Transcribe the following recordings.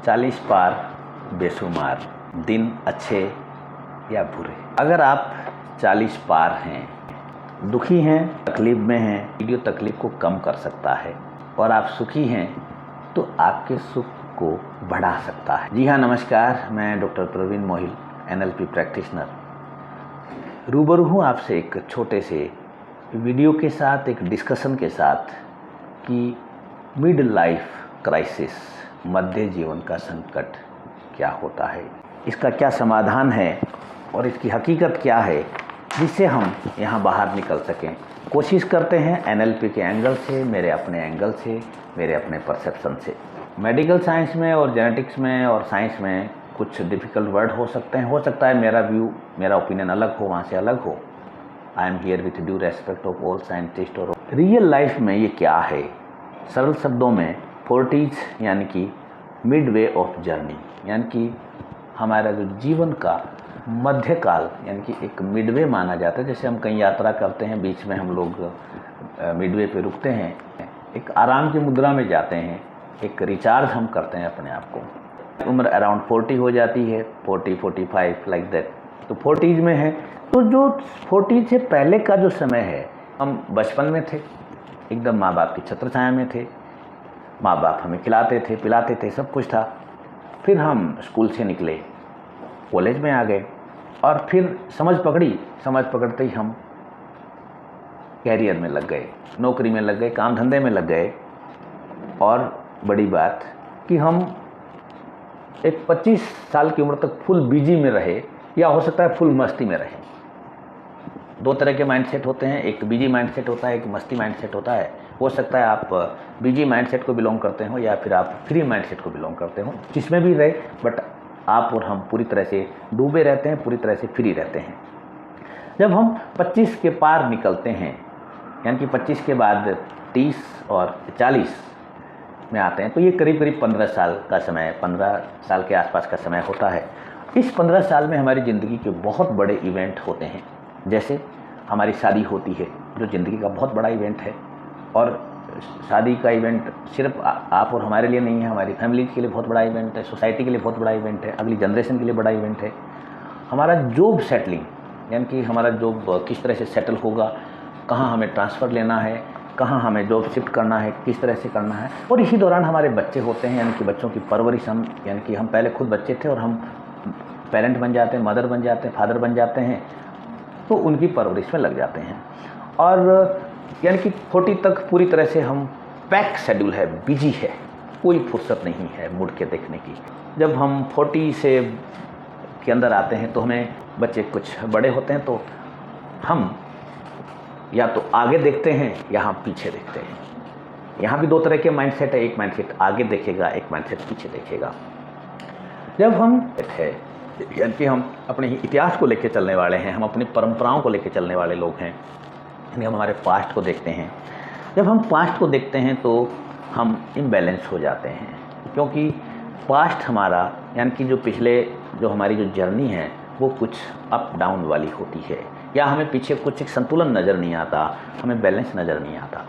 40 पार बेशुमार, दिन अच्छे या बुरे। अगर आप 40 पार हैं, दुखी हैं, तकलीफ में हैं, वीडियो तकलीफ को कम कर सकता है, और आप सुखी हैं तो आपके सुख को बढ़ा सकता है। जी हाँ, नमस्कार, मैं doctor Praveen Mohil, NLP practitioner, रूबरू हूँ आपसे एक छोटे से वीडियो के साथ, एक डिस्कशन के साथ कि मिड लाइफ क्राइसिस, मध्य जीवन का संकट क्या होता है, इसका क्या समाधान है और इसकी हकीकत क्या है, जिससे हम यहाँ बाहर निकल सकें। कोशिश करते हैं NLP के एंगल से, मेरे अपने एंगल से, मेरे अपने परसेप्शन से। मेडिकल साइंस में और जेनेटिक्स में और साइंस में कुछ डिफ़िकल्ट वर्ड हो सकते हैं, हो सकता है मेरा व्यू, मेरा ओपिनियन अलग हो, वहाँ से अलग हो। I am here with due respect of all scientist. और रियल लाइफ में ये क्या है, सरल शब्दों में 40s यानी कि मिड वे ऑफ जर्नी, यानी कि हमारा जो जीवन का मध्यकाल, यानी कि एक मिडवे माना जाता है। जैसे हम कहीं यात्रा करते हैं, बीच में हम लोग मिडवे पे रुकते हैं, एक आराम की मुद्रा में जाते हैं, एक रिचार्ज हम करते हैं अपने आप को। उम्र अराउंड 40 हो जाती है, 40-45 लाइक दैट, तो 40s में है। तो जो 40 से पहले का जो समय है, हम बचपन में थे, एकदम माँ बाप की छत्र छाया में थे, माँ बाप हमें खिलाते थे, पिलाते थे, सब कुछ था। फिर हम स्कूल से निकले, कॉलेज में आ गए, और फिर समझ पकड़ते ही हम कैरियर में लग गए, नौकरी में लग गए, काम धंधे में लग गए। और बड़ी बात कि हम एक 25 साल की उम्र तक फुल बिजी में रहे, या हो सकता है फुल मस्ती में रहे। दो तरह के माइंडसेट होते हैं, एक बिजी माइंडसेट होता है, एक मस्ती माइंडसेट होता है। हो सकता है आप बिजी माइंडसेट को बिलोंग करते हो, या फिर आप फ्री माइंडसेट को बिलोंग करते हो, जिसमें भी रहे, बट आप और हम पूरी तरह से डूबे रहते हैं, पूरी तरह से फ्री रहते हैं। जब हम 25 के पार निकलते हैं, यानी कि 25 के बाद 30 और 40 में आते हैं, तो ये करीब 15 साल का समय, 15 साल के आसपास का समय होता है। इस 15 साल में हमारी ज़िंदगी के बहुत बड़े इवेंट होते हैं। जैसे हमारी शादी होती है, जो ज़िंदगी का बहुत बड़ा इवेंट है, और शादी का इवेंट सिर्फ आप और हमारे लिए नहीं है, हमारी फैमिली के लिए बहुत बड़ा इवेंट है, सोसाइटी के लिए बहुत बड़ा इवेंट है, अगली जनरेशन के लिए बड़ा इवेंट है। हमारा जॉब सेटलिंग, यानी कि हमारा जॉब किस तरह से सेटल होगा, कहाँ हमें ट्रांसफ़र लेना है, कहाँ हमें जॉब शिफ्ट करना है, किस तरह से करना है। और इसी दौरान हमारे बच्चे होते हैं, यानी कि बच्चों की परवरिश हम, यानी कि हम पहले खुद बच्चे थे और हम पेरेंट बन जाते हैं, मदर बन जाते हैं, फादर बन जाते हैं, तो उनकी परवरिश में लग जाते हैं। और यानी कि 40 तक पूरी तरह से हम पैक शेड्यूल है, बिजी है, कोई फुर्सत नहीं है मुड़ के देखने की। जब हम 40 से के अंदर आते हैं, तो हमें बच्चे कुछ बड़े होते हैं, तो हम या तो आगे देखते हैं या हम पीछे देखते हैं। यहाँ भी दो तरह के माइंडसेट है, एक माइंडसेट आगे देखेगा, एक माइंडसेट पीछे देखेगा। जब हम है, यानी कि हम अपने इतिहास को लेकर चलने वाले हैं, हम अपनी परंपराओं को लेकर चलने वाले लोग हैं, यानी हम हमारे पास्ट को देखते हैं। जब हम पास्ट को देखते हैं तो हम इम्बैलेंस हो जाते हैं, क्योंकि पास्ट हमारा, यानी कि जो पिछले, जो हमारी जो जर्नी है, वो कुछ अप डाउन वाली होती है, या हमें पीछे कुछ एक संतुलन नज़र नहीं आता, हमें बैलेंस नज़र नहीं आता।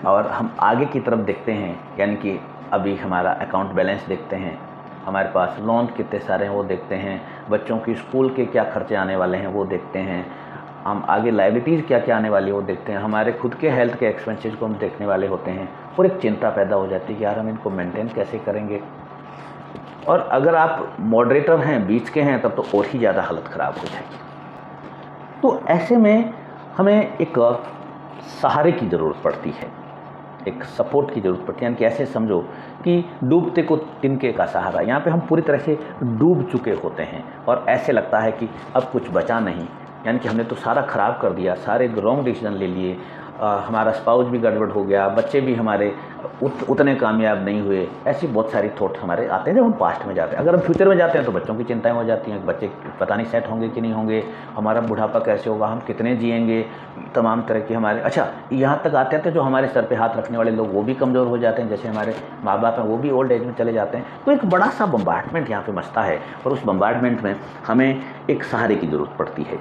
और हम आगे की तरफ देखते हैं, यानी कि अभी हमारा अकाउंट बैलेंस देखते हैं, हमारे पास लोन कितने सारे हैं वो देखते हैं, बच्चों की स्कूल के क्या खर्चे आने वाले हैं वो देखते हैं, हम आगे लाइबिलिटीज़ क्या क्या आने वाली है वो देखते हैं, हमारे खुद के हेल्थ के एक्सपेंसेस को हम देखने वाले होते हैं। और एक चिंता पैदा हो जाती है कि यार हम इनको मेंटेन कैसे करेंगे। और अगर आप मॉडरेटर हैं, बीच के हैं, तब तो और ही ज़्यादा हालत ख़राब हो जाएगी। तो ऐसे में हमें एक सहारे की ज़रूरत पड़ती है, एक सपोर्ट की ज़रूरत पड़ती है। यानी कि ऐसे समझो कि डूबते को तिनके का सहारा। यहाँ पे हम पूरी तरह से डूब चुके होते हैं, और ऐसे लगता है कि अब कुछ बचा नहीं, यानी कि हमने तो सारा ख़राब कर दिया, सारे रॉन्ग डिसीजन ले लिए, हमारा स्पाउस भी गड़बड़ हो गया, बच्चे भी हमारे उतने कामयाब नहीं हुए। ऐसी बहुत सारी थॉट हमारे आते हैं जब हम पास्ट में जाते हैं। अगर हम फ्यूचर में जाते हैं तो बच्चों की चिंताएं हो जाती हैं, बच्चे पता नहीं सेट होंगे कि नहीं होंगे, हमारा बुढ़ापा कैसे होगा, हम कितने जिएंगे, तमाम तरह की हमारे। अच्छा, यहाँ तक आते हैं तो जो हमारे सर पे हाथ रखने वाले लोग वो भी कमज़ोर हो जाते हैं, जैसे हमारे माँ बाप हैं वो भी ओल्ड एज में चले जाते हैं। तो एक बड़ा सा बम्बार्डमेंट यहाँ पर मचता है, और उस बम्बार्डमेंट में हमें एक सहारे की ज़रूरत पड़ती है।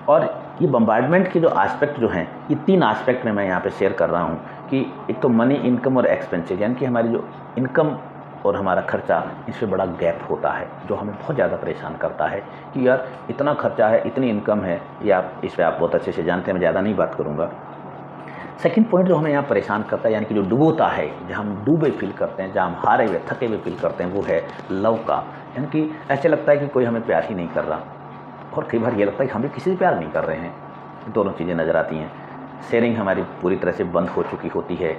और ये बम्बार्डमेंट के जो एस्पेक्ट जो हैं, ये 3 एस्पेक्ट में मैं यहाँ पे शेयर कर रहा हूँ कि एक तो मनी, इनकम और एक्सपेंसेस, यानी कि हमारी जो इनकम और हमारा खर्चा, इस पे बड़ा गैप होता है जो हमें बहुत ज़्यादा परेशान करता है कि यार इतना खर्चा है, इतनी इनकम है, ये आप इस पे आप बहुत अच्छे से जानते हैं, मैं ज़्यादा नहीं बात करूँगा। सेकंड पॉइंट जो हमें यहाँ परेशान करता है, यानी कि जो डुबोता है, जहाँ हम डूबे फील करते हैं, जहाँ हम हारे हुए थके हुए फील करते हैं, वो है लव का। यानी कि ऐसे लगता है कि कोई हमें प्यार ही नहीं कर रहा, और कई बार ये लगता है कि हम भी किसी से प्यार नहीं कर रहे हैं। दोनों चीज़ें नज़र आती हैं। शेयरिंग हमारी पूरी तरह से बंद हो चुकी होती है,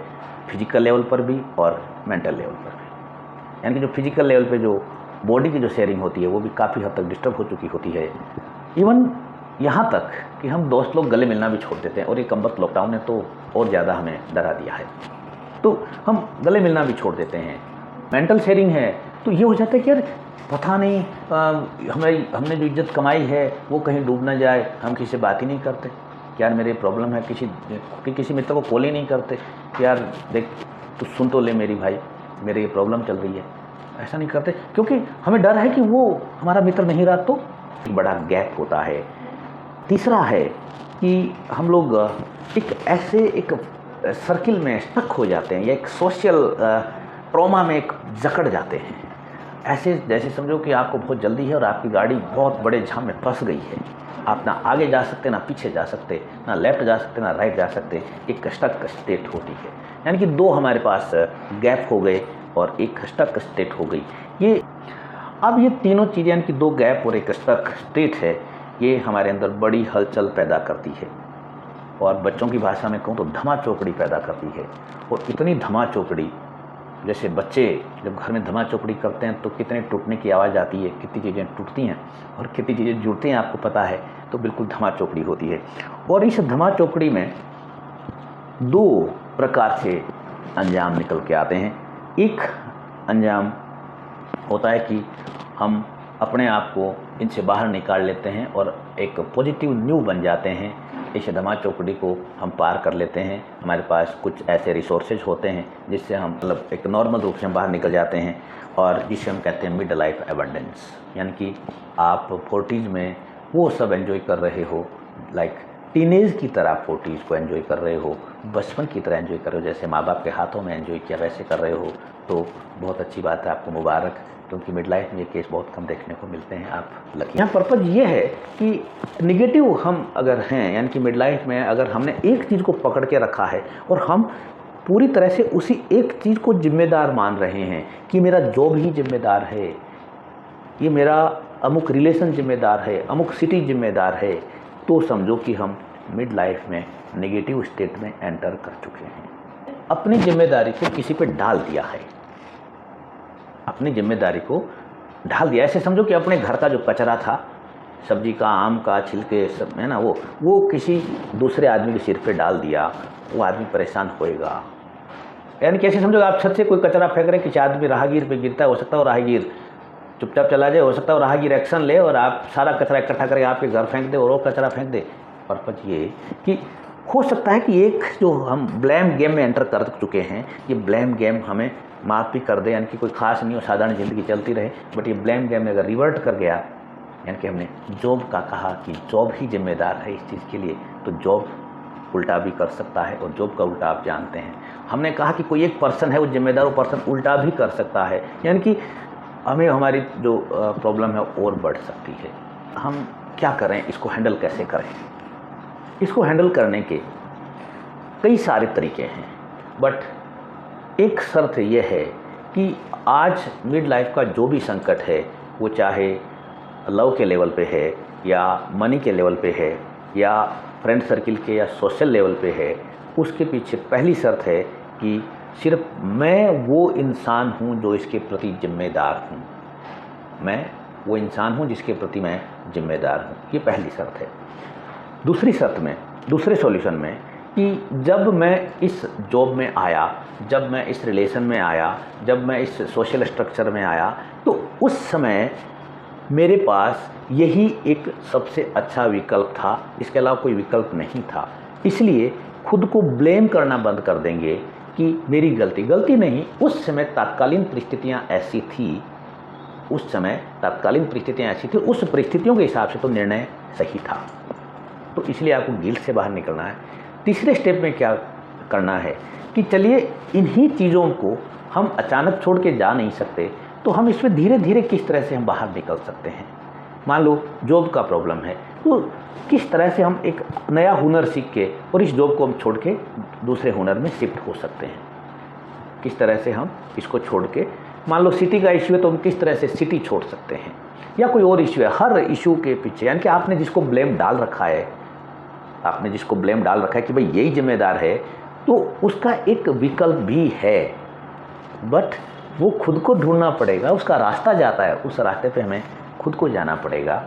फिजिकल लेवल पर भी और मेंटल लेवल पर भी। यानी कि जो फिजिकल लेवल पे जो बॉडी की जो शेयरिंग होती है वो भी काफ़ी हद तक डिस्टर्ब हो चुकी होती है। इवन यहाँ तक कि हम दोस्त लोग गले मिलना भी छोड़ देते हैं, और ये कमबख्त लॉकडाउन ने तो और ज़्यादा हमें डरा दिया है, तो हम गले मिलना भी छोड़ देते हैं। मेंटल शेयरिंग है तो ये हो जाता है कि यार पता नहीं हमने जो इज्जत कमाई है वो कहीं डूब ना जाए, हम किसी से बात ही नहीं करते कि यार मेरे प्रॉब्लम है, किसी मित्र को कॉल ही नहीं करते कि यार देख तू सुन तो ले मेरी भाई, मेरी ये प्रॉब्लम चल रही है। ऐसा नहीं करते क्योंकि हमें डर है कि वो हमारा मित्र नहीं रहा तो बड़ा गैप होता है। तीसरा है कि हम लोग एक सर्किल में स्टक हो जाते हैं, या एक सोशल ट्रॉमा में एक जकड़ जाते हैं। ऐसे जैसे समझो कि आपको बहुत जल्दी है और आपकी गाड़ी बहुत बड़े जाम में फंस गई है, आप ना आगे जा सकते, ना पीछे जा सकते, ना लेफ्ट जा सकते, ना राइट जा सकते, एक स्टक स्टेट होती है। यानी कि दो हमारे पास गैप हो गए और एक स्टक स्टेट हो गई। अब ये तीनों चीज़ें, यानी कि दो गैप और एक स्टक स्टेट है, ये हमारे अंदर बड़ी हलचल पैदा करती है, और बच्चों की भाषा में कहूँ तो धमा चौकड़ी पैदा करती है। और इतनी धमा चौकड़ी, जैसे बच्चे जब घर में धमा चौकड़ी करते हैं तो कितने टूटने की आवाज़ आती है, कितनी चीज़ें टूटती हैं और कितनी चीज़ें जुड़ती हैं आपको पता है, तो बिल्कुल धमा चौकड़ी होती है। और इस धमा चौकड़ी में दो प्रकार से अंजाम निकल के आते हैं। एक अंजाम होता है कि हम अपने आप को इनसे बाहर निकाल लेते हैं और एक पॉजिटिव न्यू बन जाते हैं, इस धमा चौकड़ी को हम पार कर लेते हैं। हमारे पास कुछ ऐसे रिसोर्सेज होते हैं जिससे हम मतलब एक नॉर्मल रूप से हम बाहर निकल जाते हैं, और जिसे हम कहते हैं मिड लाइफ एबंडेंस। यानी कि आप 40s में वो सब एंजॉय कर रहे हो, लाइक टीनेज की तरह 40s को एंजॉय कर रहे हो, बचपन की तरह एंजॉय कर रहे हो, जैसे माँ बाप के हाथों में एंजॉय किया वैसे कर रहे हो, तो बहुत अच्छी बात है, आपको मुबारक। क्योंकि मिड लाइफ में ये केस बहुत कम देखने को मिलते हैं, आप लकी। यहाँ पर्पज़ ये है कि निगेटिव हम अगर हैं, यानी कि मिड लाइफ में अगर हमने एक चीज़ को पकड़ के रखा है और हम पूरी तरह से उसी एक चीज़ को जिम्मेदार मान रहे हैं कि मेरा जॉब ही जिम्मेदार है, ये मेरा अमुक रिलेशन जिम्मेदार है, अमुक सिटी जिम्मेदार है, तो समझो कि हम मिड लाइफ में नेगेटिव स्टेट में एंटर कर चुके हैं। अपनी जिम्मेदारी को किसी पे डाल दिया है, अपनी जिम्मेदारी को ढाल दिया। ऐसे समझो कि अपने घर का जो कचरा था, सब्जी का, आम का छिलके सब है ना, वो किसी दूसरे आदमी के सिर पे डाल दिया, वो आदमी परेशान होएगा। यानी कैसे समझो आप छत से कोई कचरा फेंक रहे हैं, किसी आदमी राहगीर पे गिरता है, हो सकता है राहगीर चुपचाप चला जाए, हो सकता है राहगीर एक्शन ले और आप सारा कचरा इकट्ठा करके आपके घर फेंक दे और वो कचरा फेंक दे। पर्पज ये कि हो सकता है कि एक जो हम ब्लेम गेम में एंटर कर चुके हैं, ये ब्लेम गेम हमें माफ़ भी कर दे, यानी कि कोई खास नहीं हो, साधारण ज़िंदगी चलती रहे, बट ये ब्लेम गेम में अगर रिवर्ट कर गया, यानी कि हमने जॉब का कहा कि जॉब ही जिम्मेदार है इस चीज़ के लिए, तो जॉब उल्टा भी कर सकता है, और जॉब का उल्टा आप जानते हैं। हमने कहा कि कोई एक पर्सन है वो जिम्मेदार, वो पर्सन उल्टा भी कर सकता है, यानी कि हमें हमारी जो प्रॉब्लम है और बढ़ सकती है। हम क्या करें, इसको हैंडल कैसे करें? इसको हैंडल करने के कई सारे तरीके हैं, बट एक शर्त यह है कि आज मिड लाइफ का जो भी संकट है, वो चाहे लव के लेवल पे है या मनी के लेवल पे है या फ्रेंड सर्किल के या सोशल लेवल पे है, उसके पीछे पहली शर्त है कि सिर्फ मैं वो इंसान हूँ जो इसके प्रति जिम्मेदार हूँ, मैं वो इंसान हूँ जिसके प्रति मैं जिम्मेदार हूँ। ये पहली शर्त है। दूसरी शर्त में, दूसरे सॉल्यूशन में, कि जब मैं इस जॉब में आया, जब मैं इस रिलेशन में आया, जब मैं इस सोशल स्ट्रक्चर में आया, तो उस समय मेरे पास यही एक सबसे अच्छा विकल्प था, इसके अलावा कोई विकल्प नहीं था। इसलिए खुद को ब्लेम करना बंद कर देंगे कि मेरी गलती नहीं, उस समय तात्कालीन परिस्थितियाँ ऐसी थी, उस समय तात्कालीन परिस्थितियाँ ऐसी थी, उस परिस्थितियों के हिसाब से तो निर्णय सही था। तो इसलिए आपको गिल्ट से बाहर निकलना है। तीसरे स्टेप में क्या करना है कि चलिए इन्हीं चीज़ों को हम अचानक छोड़ के जा नहीं सकते, तो हम इसमें धीरे धीरे किस तरह से हम बाहर निकल सकते हैं। मान लो जॉब का प्रॉब्लम है, तो किस तरह से हम एक नया हुनर सीख के और इस जॉब को हम छोड़ के दूसरे हुनर में शिफ्ट हो सकते हैं। किस तरह से हम इसको छोड़ के, मान लो सिटी का इश्यू है तो हम किस तरह से सिटी छोड़ सकते हैं, या कोई और इश्यू है। हर इशू के पीछे यानी कि आपने जिसको ब्लेम डाल रखा है, कि भाई यही जिम्मेदार है, तो उसका एक विकल्प भी है, बट वो खुद को ढूंढना पड़ेगा। उसका रास्ता जाता है, उस रास्ते पे हमें खुद को जाना पड़ेगा।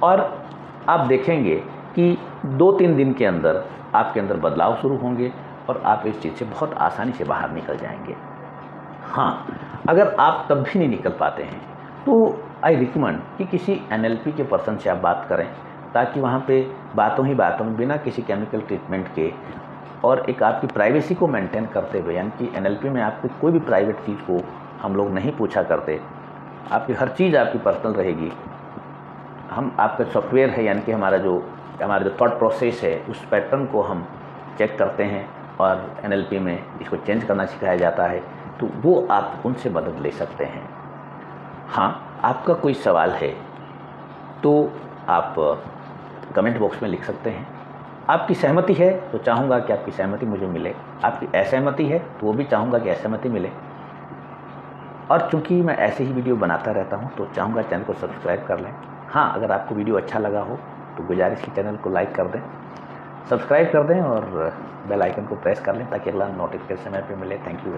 और आप देखेंगे कि 2-3 दिन के अंदर आपके अंदर बदलाव शुरू होंगे और आप इस चीज़ से बहुत आसानी से बाहर निकल जाएंगे। हाँ, अगर आप तब भी नहीं निकल पाते हैं तो आई रिकमेंड कि किसी NLP के पर्सन से आप बात करें, ताकि वहाँ पे बातों में बिना किसी केमिकल ट्रीटमेंट के और एक आपकी प्राइवेसी को मेंटेन करते हुए, यानी कि NLP में आपकी कोई भी प्राइवेट चीज़ को हम लोग नहीं पूछा करते, आपकी हर चीज़ आपकी पर्सनल रहेगी। हम आपका सॉफ्टवेयर है, यानी कि हमारा जो थॉट प्रोसेस है, उस पैटर्न को हम चेक करते हैं और NLP में इसको चेंज करना सिखाया जाता है, तो वो आप उनसे मदद ले सकते हैं। हाँ, आपका कोई सवाल है तो आप कमेंट बॉक्स में लिख सकते हैं। आपकी सहमति है तो चाहूँगा कि आपकी सहमति मुझे मिले, आपकी असहमति है तो वो भी चाहूँगा कि असहमति मिले। और चूँकि मैं ऐसे ही वीडियो बनाता रहता हूँ, तो चाहूँगा चैनल को सब्सक्राइब कर लें। हाँ, अगर आपको वीडियो अच्छा लगा हो तो गुजारिश की चैनल को लाइक कर दें, सब्सक्राइब कर दें और बेल आइकन को प्रेस कर लें, ताकि अगला नोटिफिकेशन समय पे मिले। Thank you.